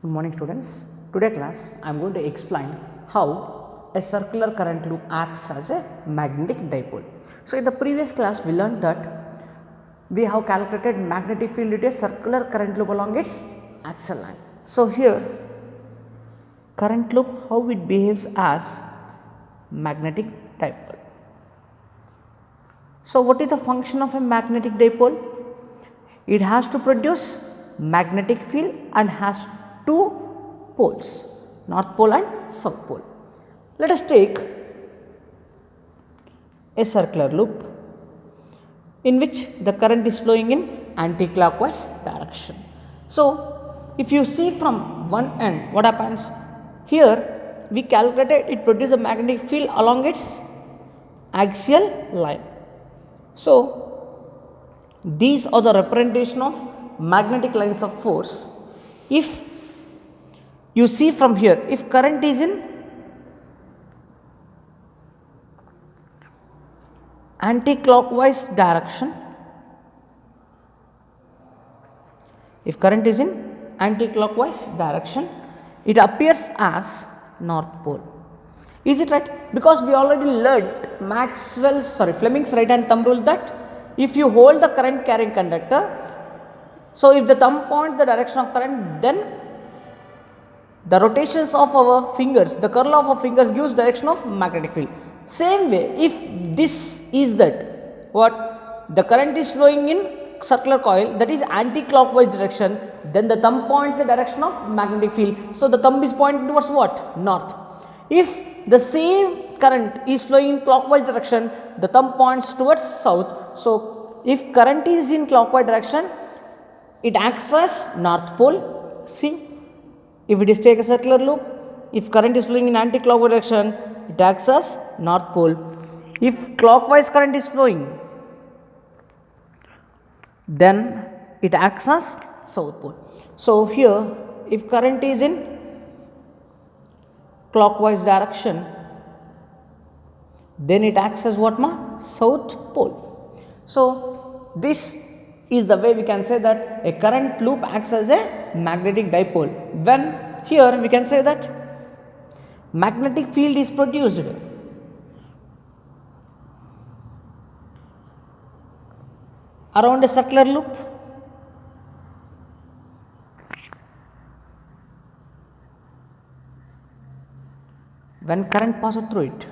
Good morning students. Today class I am going to explain how a circular current loop acts as a magnetic dipole. So in the previous class we learned that we have calculated magnetic field with a circular current loop along its axial line. So here current loop, how it behaves as magnetic dipole. So what is the function of a magnetic dipole? It has to produce magnetic field and has two poles, north pole and south pole. Let us take a circular loop in which the current is flowing in anti-clockwise direction. So if you see from one end, what happens? Here we calculated it produces a magnetic field along its axial line. So these are the representation of magnetic lines of force. If you see from here, if current is in anti-clockwise direction, it appears as north pole. Is it right? Because we already learned Fleming's right hand thumb rule that if you hold the current carrying conductor, so if the thumb points the direction of current, then the rotations of our fingers, the curl of our fingers gives direction of magnetic field. Same way, if this is that what the current is flowing in circular coil, that is anti-clockwise direction, then the thumb points the direction of magnetic field. So the thumb is pointing towards what? North. If the same current is flowing in clockwise direction, the thumb points towards south. So if current is in clockwise direction, it acts as north pole. See, if it is take a circular loop, if current is flowing in anti-clockwise direction, it acts as north pole. If clockwise current is flowing, then it acts as south pole. So here, if current is in clockwise direction, then it acts as what south pole. So this is the way we can say that a current loop acts as a magnetic dipole. When here we can say that magnetic field is produced around a circular loop. When current passes through it.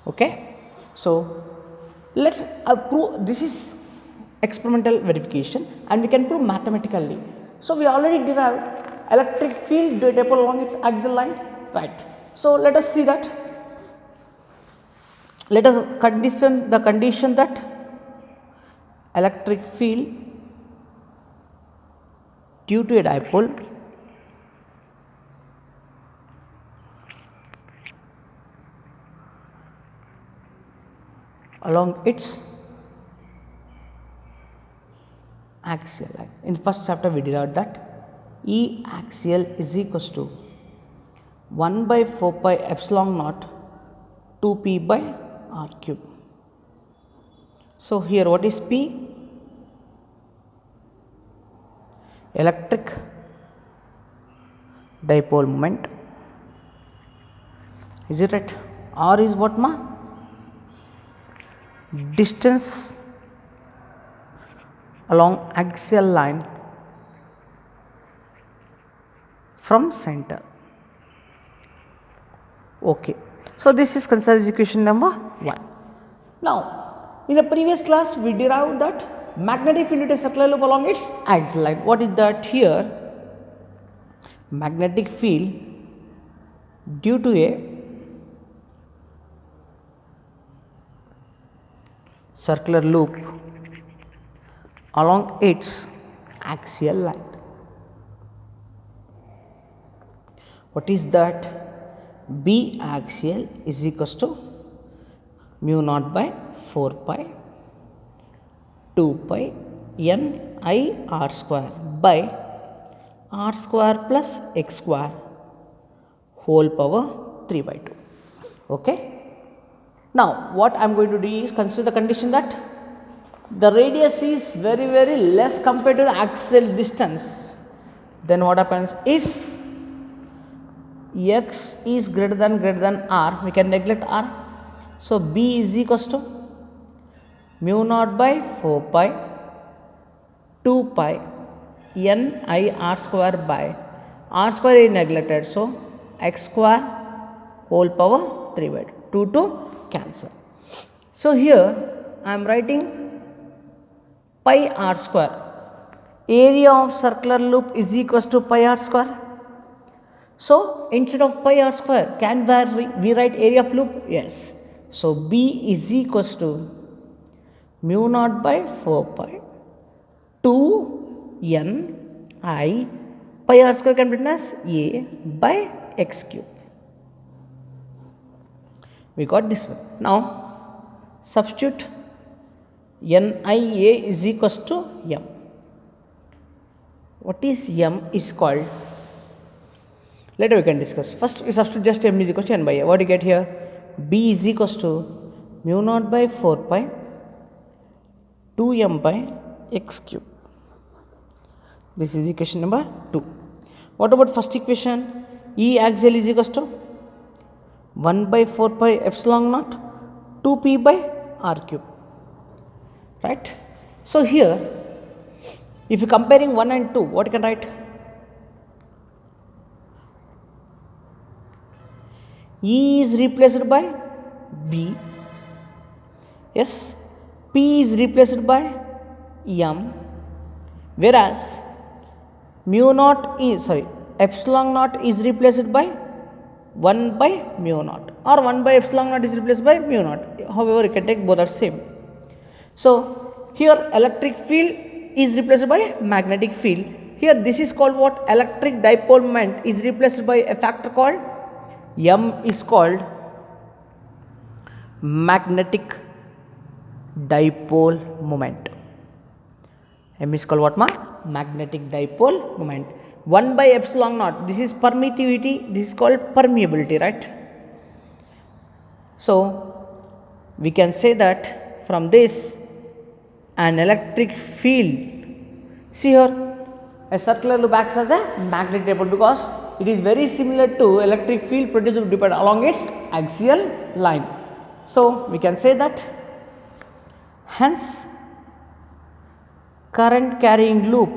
Okay, so let's prove. This is experimental verification and we can prove mathematically. So we already derived electric field dipole along its axial line, right? So let us see that. Let us condition the condition that electric field due to a dipole along its axial line. In first chapter we derived that E axial is equals to 1 by 4 pi epsilon naught 2p by r cube. So here what is P? Electric dipole moment. Is it right? R is what distance along axial line from center. Okay, so this is considered as equation number 1. Now in the previous class we derived that magnetic field is a circular loop along its axial line. What is that here? Magnetic field due to a circular loop along its axial line. What is that? B axial is equals to mu naught by 4 pi 2 pi n I r square by r square plus x square whole power 3 by 2. Okay. Now what I am going to do is consider the condition that the radius is very less compared to the axial distance. Then what happens if x is greater than r, we can neglect r. So b is equals to mu naught by 4 pi 2 pi n I r square by r square is neglected, so x square whole power 3 by 2 to cancel. So here I am writing pi r square, area of circular loop is equals to pi r square. So instead of pi r square, can we write area of loop? Yes. So b is equals to mu naught by 4 pi 2 n I pi r square can be written as a by x cube. We got this one. Now substitute n I a is equals to m. What is m is called? Later we can discuss. First we substitute just m is equals to n by a. What do you get here? B is equals to mu naught by 4 pi 2 m by x cube. This is equation number 2. What about first equation? E axial is equals to 1 by 4 pi epsilon naught 2 p by r cube. Right? So here if you comparing 1 and 2, what you can write? E is replaced by B. Yes. P is replaced by m, whereas epsilon naught is replaced by 1 by mu naught, or 1 by epsilon naught is replaced by mu naught. However, you can take both are same. So here electric field is replaced by magnetic field. Here this is called what? Electric dipole moment is replaced by a factor called m, is called magnetic dipole moment. M is called what? Magnetic dipole moment. 1 by epsilon naught, this is permittivity, this is called permeability, right? So we can say that from this an electric field, see here a circular loop acts as a magnetic dipole because it is very similar to electric field produced along its axial line. So we can say that hence current carrying loop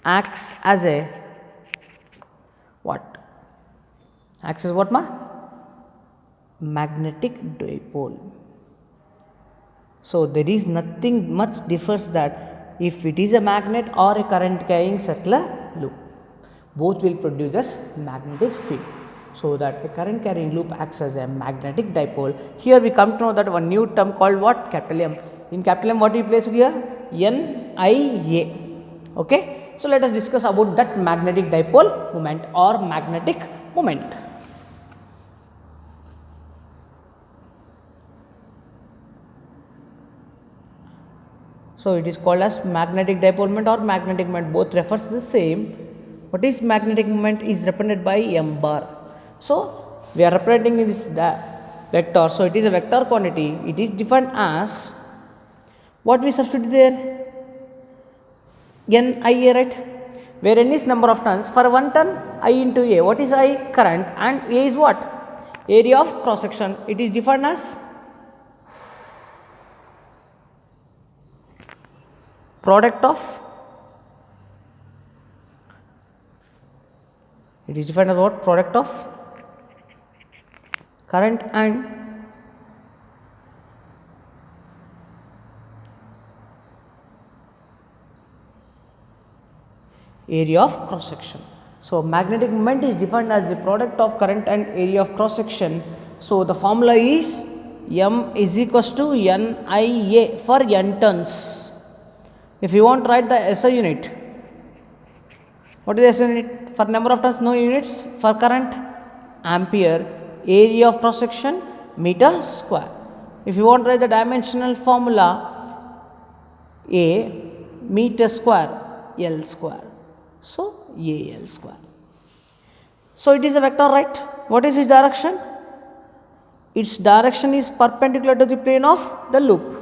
acts as a what? Acts as what? Magnetic dipole. So there is nothing much differs that if it is a magnet or a current carrying circular loop, both will produce as magnetic field. So that a current carrying loop acts as a magnetic dipole. Here we come to know that one new term called what? Capital M. In capital M, what we placed here? NIA. Okay. So let us discuss about that magnetic dipole moment or magnetic moment. So it is called as magnetic dipole moment or magnetic moment, both refers to the same. What is magnetic moment is represented by m bar. So we are representing this vector. So it is a vector quantity. It is defined as what we substitute there? NIA, right? Where n is number of turns. For one turn, I into A. What is I? Current, and A is what? Area of cross section. It is defined as product of, it is defined as what? Product of current and area of cross section. So magnetic moment is defined as the product of current and area of cross section. So the formula is m is equals to NIA for n turns. If you want to write the SI unit, what is the SI unit? For number of turns, no units. For current, ampere. Area of cross section, meter square. If you want to write the dimensional formula, A meter square L square. So AL square. So it is a vector, right? What is its direction? Its direction is perpendicular to the plane of the loop.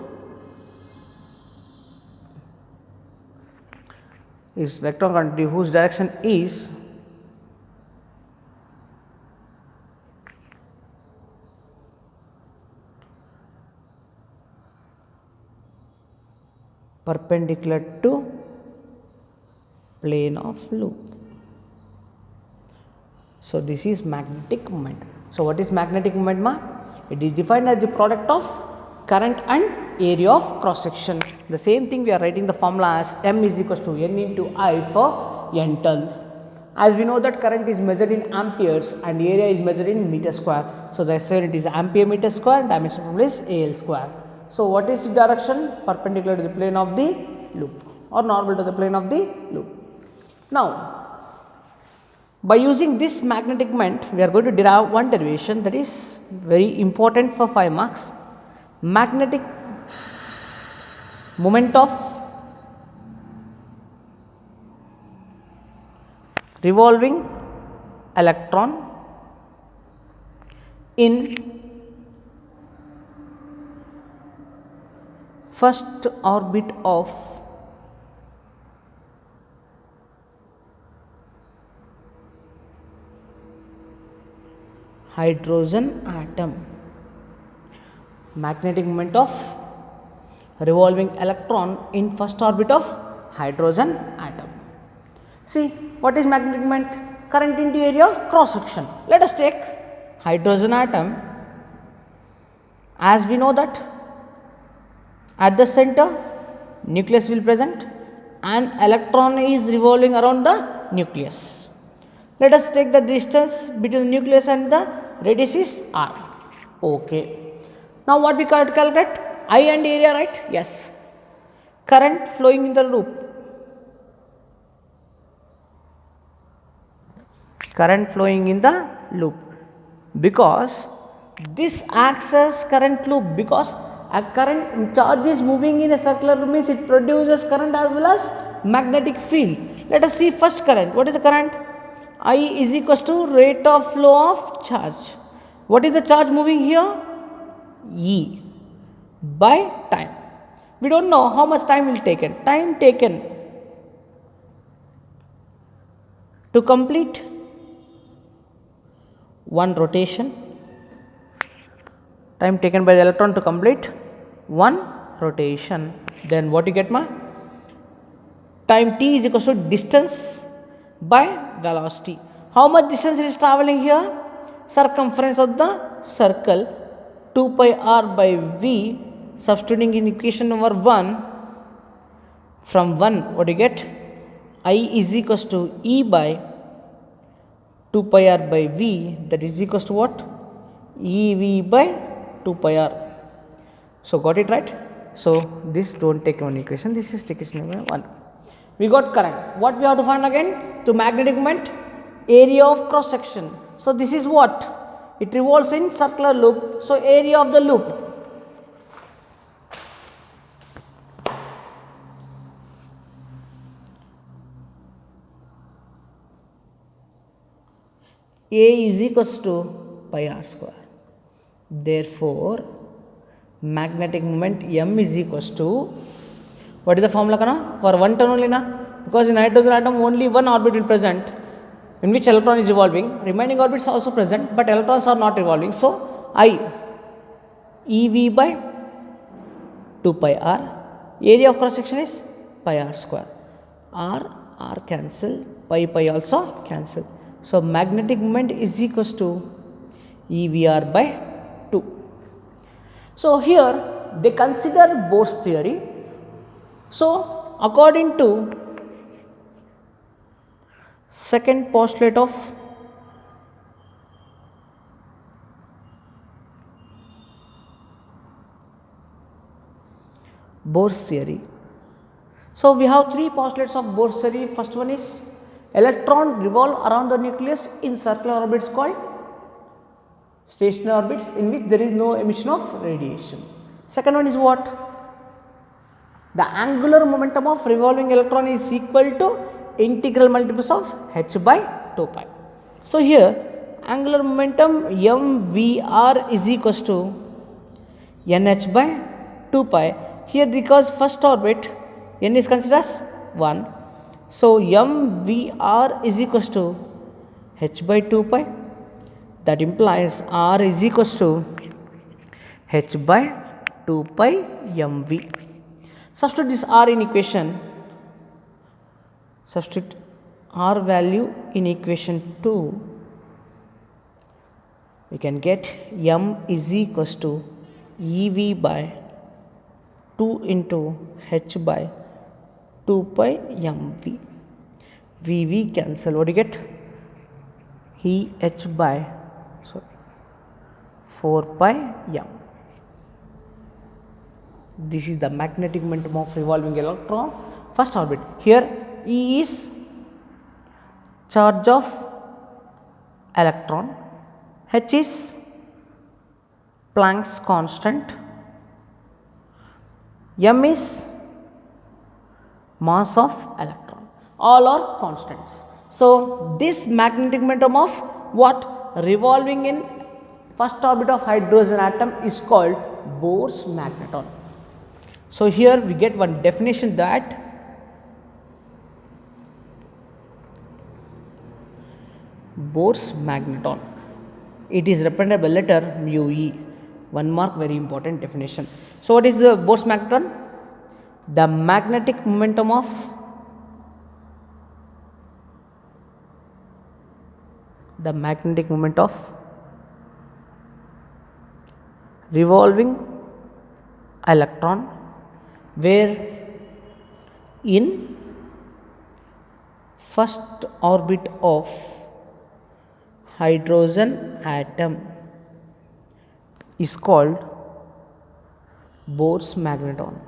Is vector quantity whose direction is perpendicular to plane of loop. So this is magnetic moment. So what is magnetic moment, ma? It is defined as the product of current and area of cross section. The same thing we are writing the formula as M is equals to N into I for N turns. As we know that current is measured in amperes and area is measured in meter square. So the SI unit is ampere meter square and dimension formula is AL square. So what is the direction? Perpendicular to the plane of the loop or normal to the plane of the loop. Now by using this magnetic moment, we are going to derive one derivation that is very important for 5 marks. Magnetic moment of revolving electron in first orbit of hydrogen atom. Magnetic moment of revolving electron in first orbit of hydrogen atom. See, what is magnetic moment? Current into area of cross section. Let us take hydrogen atom. As we know that at the center nucleus will present and electron is revolving around the nucleus. Let us take the distance between the nucleus and the radius is r. Okay. Now what we calculate? I and area, right? Yes. Current flowing in the loop. Current flowing in the loop. Because this acts as current loop, because a current charge is moving in a circular loop means it produces current as well as magnetic field. Let us see first current. What is the current? I is equals to rate of flow of charge. What is the charge moving here? E by time. We don't know how much time will taken. Time taken to complete one rotation. Time taken by the electron to complete one rotation. Then what you get, ma? Time t is equals to distance by velocity. How much distance it is traveling here? Circumference of the circle 2 pi r by v, substituting in equation number 1. From 1 what do you get? I is equals to E by 2 pi r by v, that is equals to what? EV by 2 pi r. So got it, right? So this don't take one equation, this is equation number 1. We got current. What we have to find again? To magnetic moment, area of cross section. So this is what? It revolves in circular loop. So area of the loop. A is equals to pi r square. Therefore, magnetic moment M is equals to, what is the formula kana? For one turn only na? Because in hydrogen atom only one orbit will present in which electron is revolving. Remaining orbits are also present but electrons are not revolving. So I EV by 2 pi r. Area of cross section is pi r square. R cancel, pi also cancel. So magnetic moment is equals to EVR by 2. So here they consider Bohrs theory. So according to second postulate of Bohrs theory. So we have three postulates of Bohrs theory. First one is electron revolve around the nucleus in circular orbits called stationary orbits in which there is no emission of radiation. Second one is what? The angular momentum of revolving electron is equal to integral multiples of h by 2 pi. So here angular momentum mvr is equals to nh by 2 pi. Here because first orbit n is considered as 1. So mvr is equals to h by 2 pi. That implies r is equals to h by 2 pi mv. Substitute this r in equation. Substitute r value in equation 2. We can get m is equals to ev by 2 into h by 2 pi mv. vv cancel. What do you get? h by 4 pi m. This is the magnetic momentum of revolving electron first orbit. Here E is charge of electron, h is Planck's constant, m is mass of electron. All are constants. So this magnetic momentum of what? Revolving in first orbit of hydrogen atom is called Bohr's magneton. So here we get one definition that Bohr's magneton, it is represented by letter mu e. One mark, very important definition. So what is the Bohr's magneton? The magnetic momentum of revolving electron where in first orbit of hydrogen atom is called Bohr's magneton.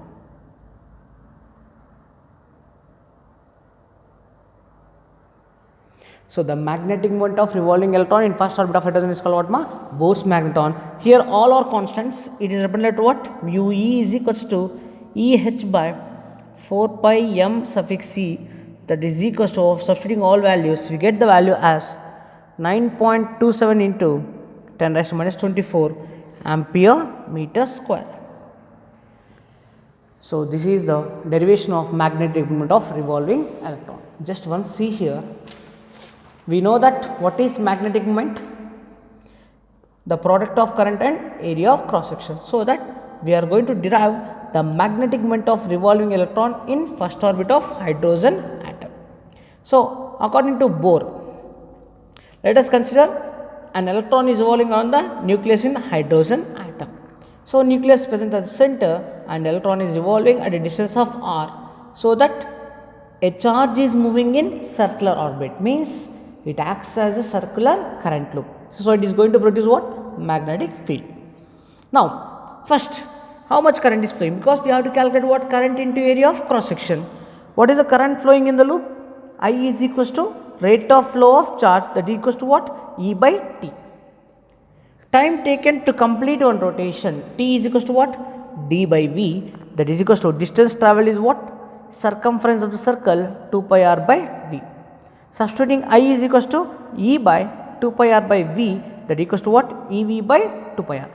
So the magnetic moment of revolving electron in first orbit of hydrogen is called what? Bohr's magneton. Here all are constants. It is represented to what? Mu e is equals to EH by 4 pi m suffix e, that is equals to, substituting all values, we get the value as 9.27 into 10 raised to minus 24 ampere meter square. So this is the derivation of magnetic moment of revolving electron. Just one see here. We know that what is magnetic moment? The product of current and area of cross section. So that we are going to derive the magnetic moment of revolving electron in first orbit of hydrogen atom. So according to Bohr, let us consider an electron is revolving on the nucleus in the hydrogen atom. So nucleus present at the center and electron is revolving at a distance of r. So that a charge is moving in circular orbit, means it acts as a circular current loop. So it is going to produce what? Magnetic field. Now first, how much current is flowing? Because we have to calculate what? Current into area of cross section. What is the current flowing in the loop? I is equals to rate of flow of charge, that is equals to what? E by t. Time taken to complete one rotation, t is equals to what? D by v, that is equals to distance traveled is what? Circumference of the circle 2 pi r by v. Substituting I is equals to E by 2 pi r by v, that equals to what? EV by 2 pi r.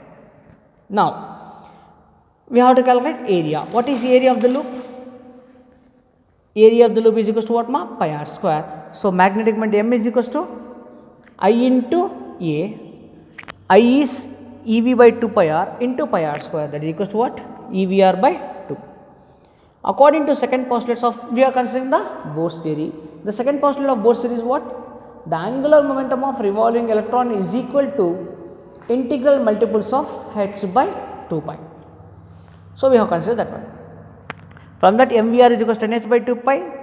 Now we have to calculate area. What is the area of the loop? Area of the loop is equals to what? Pi r square. So magnetic moment M is equals to I into A. I is EV by 2 pi r into pi r square, that is equals to what? EVR by 2. According to second postulates of, we are considering the Bohr's theory. The second postulate of Bohr's theory is what? The angular momentum of revolving electron is equal to integral multiples of h by 2 pi. So we have considered that one. From that mvr is equals to h by 2 pi.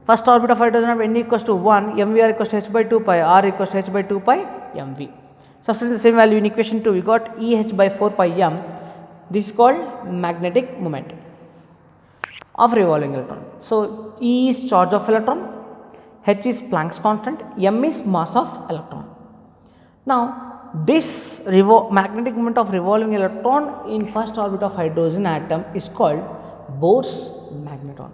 First orbit of hydrogen atom n equals to 1, mvr equals to h by 2 pi, r equals to h by 2 pi mv. Substitute the same value in equation 2, we got EH by 4 pi m. This is called magnetic moment of revolving electron. So E is charge of electron, h is Planck's constant, m is mass of electron. Now this magnetic moment of revolving electron in first orbit of hydrogen atom is called Bohr's magneton.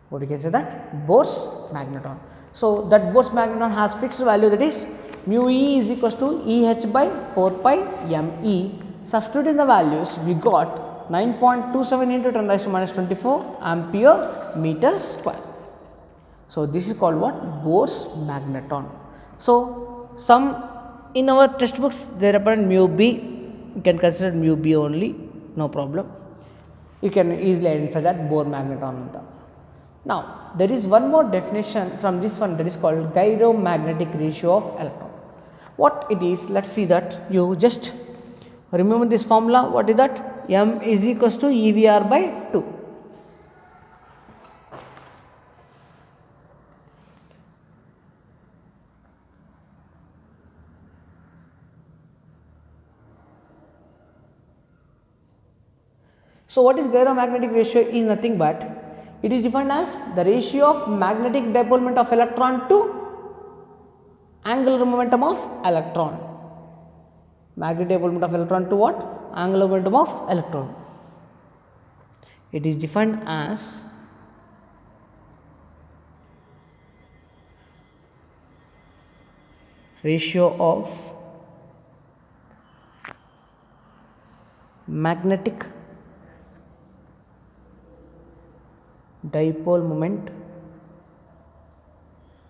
what you can say that Bohrs magneton. So that Bohrs magneton has fixed value, that is mu E is equals to EH by 4 pi ME. Substituting the values, we got 9.27 into 10 raised to minus 24 ampere meter square. So this is called what? Bohrs magneton. So some in our textbooks they represent mu B, you can consider mu B only, no problem. You can easily identify that Bohr magneton. Now there is one more definition from this one, that is called gyromagnetic ratio of electron. What it is, let us see that. You just remember this formula. What is that? M is equals to EVR by 2. So what is gyromagnetic ratio is nothing but it is defined as the ratio of magnetic dipole moment of electron to angular momentum of electron. Magnetic dipole moment of electron to what? Angular momentum of electron. It is defined as ratio of magnetic dipole moment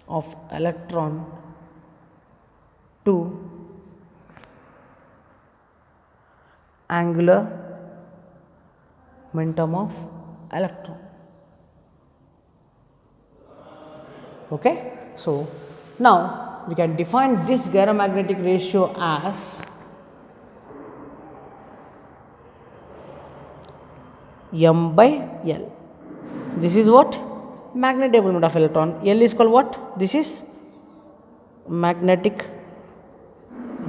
of electron to angular momentum of electron. Okay. So now we can define this gyromagnetic ratio as M by L. This is what? Magnetic dipole moment of electron. L is called what? This is magnetic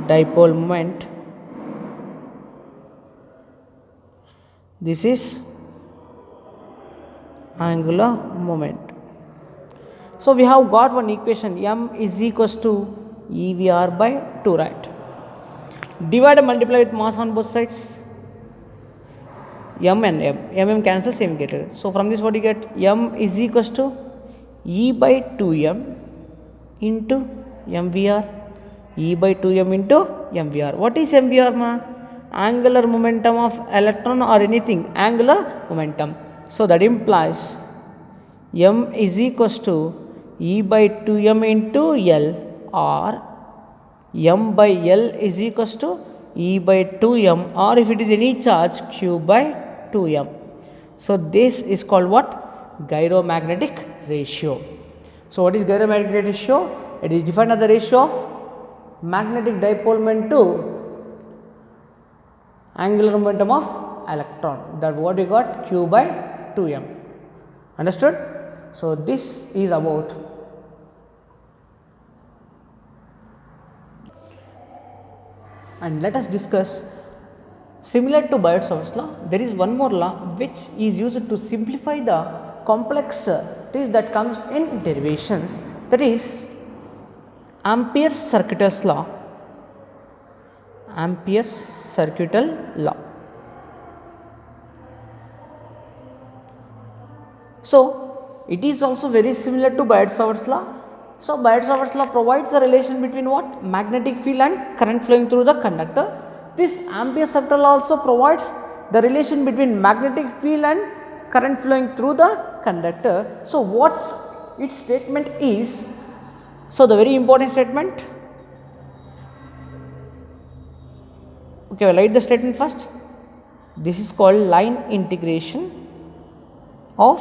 dipole moment. This is angular moment. So we have got one equation, M is equals to EVR by 2, right? Divide and multiply with mass on both sides. M and M cancel, same get. So from this what you get? M is equals to E by 2M into MVR. E by 2M into MVR. What is MVR, ma? Angular momentum of electron or anything, angular momentum. So that implies M is equals to E by 2M into L, or M by L is equals to E by 2M, or if it is any charge, Q by 2M. So this is called what? Gyromagnetic ratio. So what is gyromagnetic ratio? It is defined as the ratio of magnetic dipole moment to angular momentum of electron. That what you got? Q by 2M. Understood? So this is about and let us discuss. Similar to Bohrs law, there is one more law which is used to simplify the complex that comes in derivations, that is Ampere's circuital law. Ampere's circuital law. So it is also very similar to Bohrs law. So Bohrs law provides a relation between what? Magnetic field and current flowing through the conductor. This Ampere's circuital law also provides the relation between magnetic field and current flowing through the conductor. So what's its statement is, so the very important statement, okay, I'll write the statement first. This is called line integration of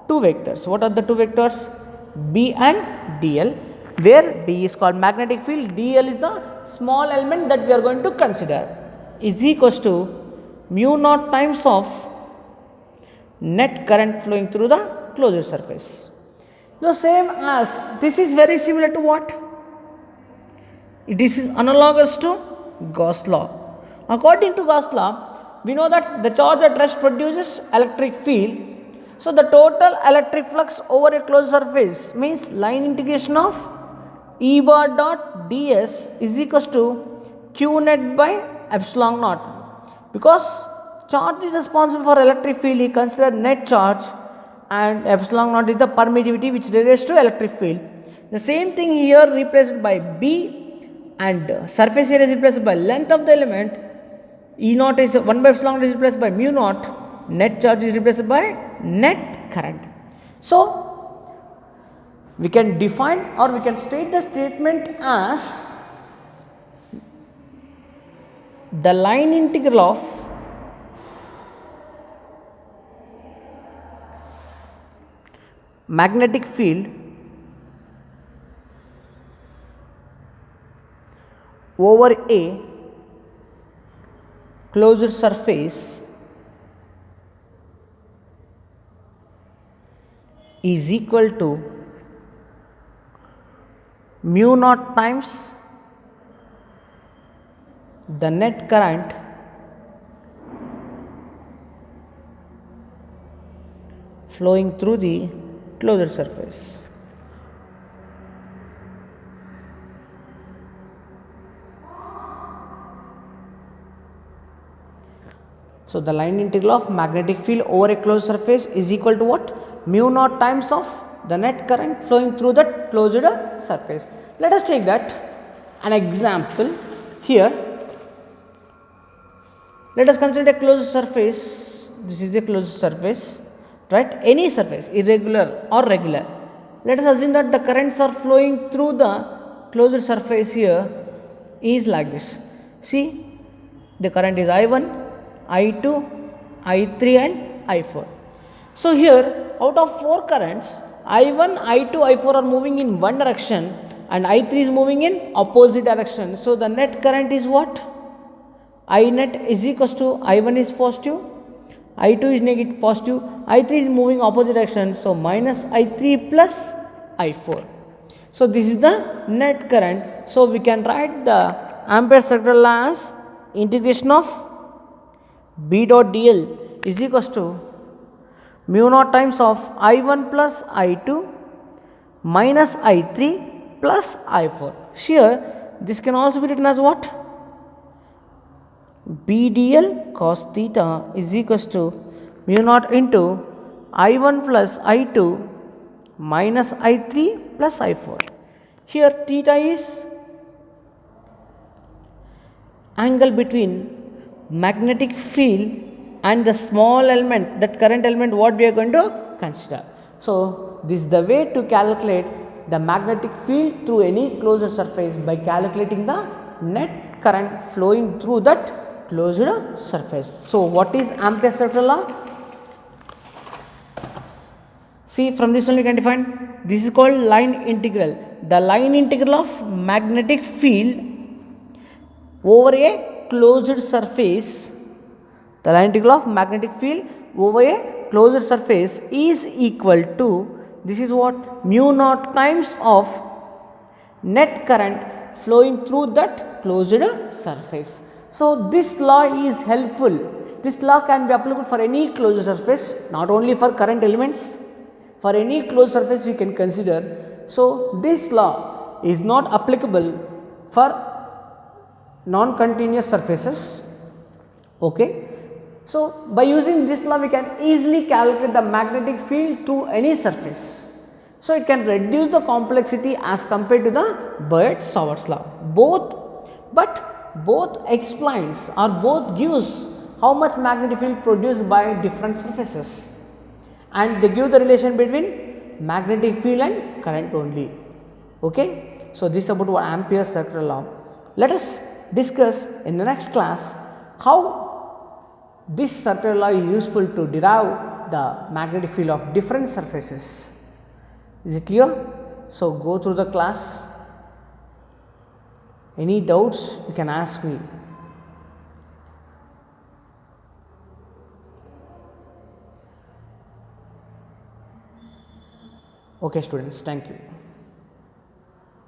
two vectors. What are the two vectors? B and DL, where B is called magnetic field, DL is the small element that we are going to consider, is equals to mu naught times of net current flowing through the closure surface. The same as, this is very similar to what? This is analogous to Gauss law. According to Gauss law, we know that the charge at rest produces electric field. So the total electric flux over a closed surface means line integration of E bar dot ds is equals to Q net by epsilon naught. Because charge is responsible for electric field, he considered net charge and epsilon naught is the permittivity which relates to electric field. The same thing here replaced by B, and surface area is replaced by length of the element. E naught is 1 by epsilon naught is replaced by mu naught, net charge is replaced by net current. So we can define or we can state the statement as the line integral of magnetic field over a closed surface is equal to mu naught times the net current flowing through the closed surface. So the line integral of magnetic field over a closed surface is equal to what? Mu naught times of the net current flowing through that closed surface. Let us take that an example here. Let us consider a closed surface. This is a closed surface, right? Any surface, irregular or regular. Let us assume that the currents are flowing through the closed surface here is like this. See, the current is I1, I2, I3 and I4. So here out of 4 currents, I1, I2, I4 are moving in one direction and I3 is moving in opposite direction. So the net current is what? I net is equals to I1 is positive, I2 is negative positive, I3 is moving opposite direction. So minus I3 plus I4. So this is the net current. So we can write the ampere circular law as integration of B dot dl is equals to mu naught times of I1 plus I2 minus I3 plus I4. Here this can also be written as what? B dl cos theta is equals to mu naught into I1 plus I2 minus I3 plus I4. Here theta is angle between magnetic field and the small element, that current element what we are going to consider. So this is the way to calculate the magnetic field through any closed surface by calculating the net current flowing through that closed surface. So what is ampere circular law? See, from this one we can define, this is called line integral. The line integral of magnetic field over a closed surface, the line integral of magnetic field over a closed surface is equal to, this is what? Mu naught times of net current flowing through that closed surface. So this law is helpful. This law can be applicable for any closed surface, not only for current elements. For any closed surface we can consider. So this law is not applicable for non-continuous surfaces. Okay. So by using this law we can easily calculate the magnetic field to any surface. So it can reduce the complexity as compared to the Bohrs law. Both explains or both gives how much magnetic field produced by different surfaces, and they give the relation between magnetic field and current only. Okay. So this is about what ampere circular law. Let us discuss in the next class how this circular law is useful to derive the magnetic field of different surfaces. Is it clear? So go through the class. Any doubts you can ask me. Okay students, thank you.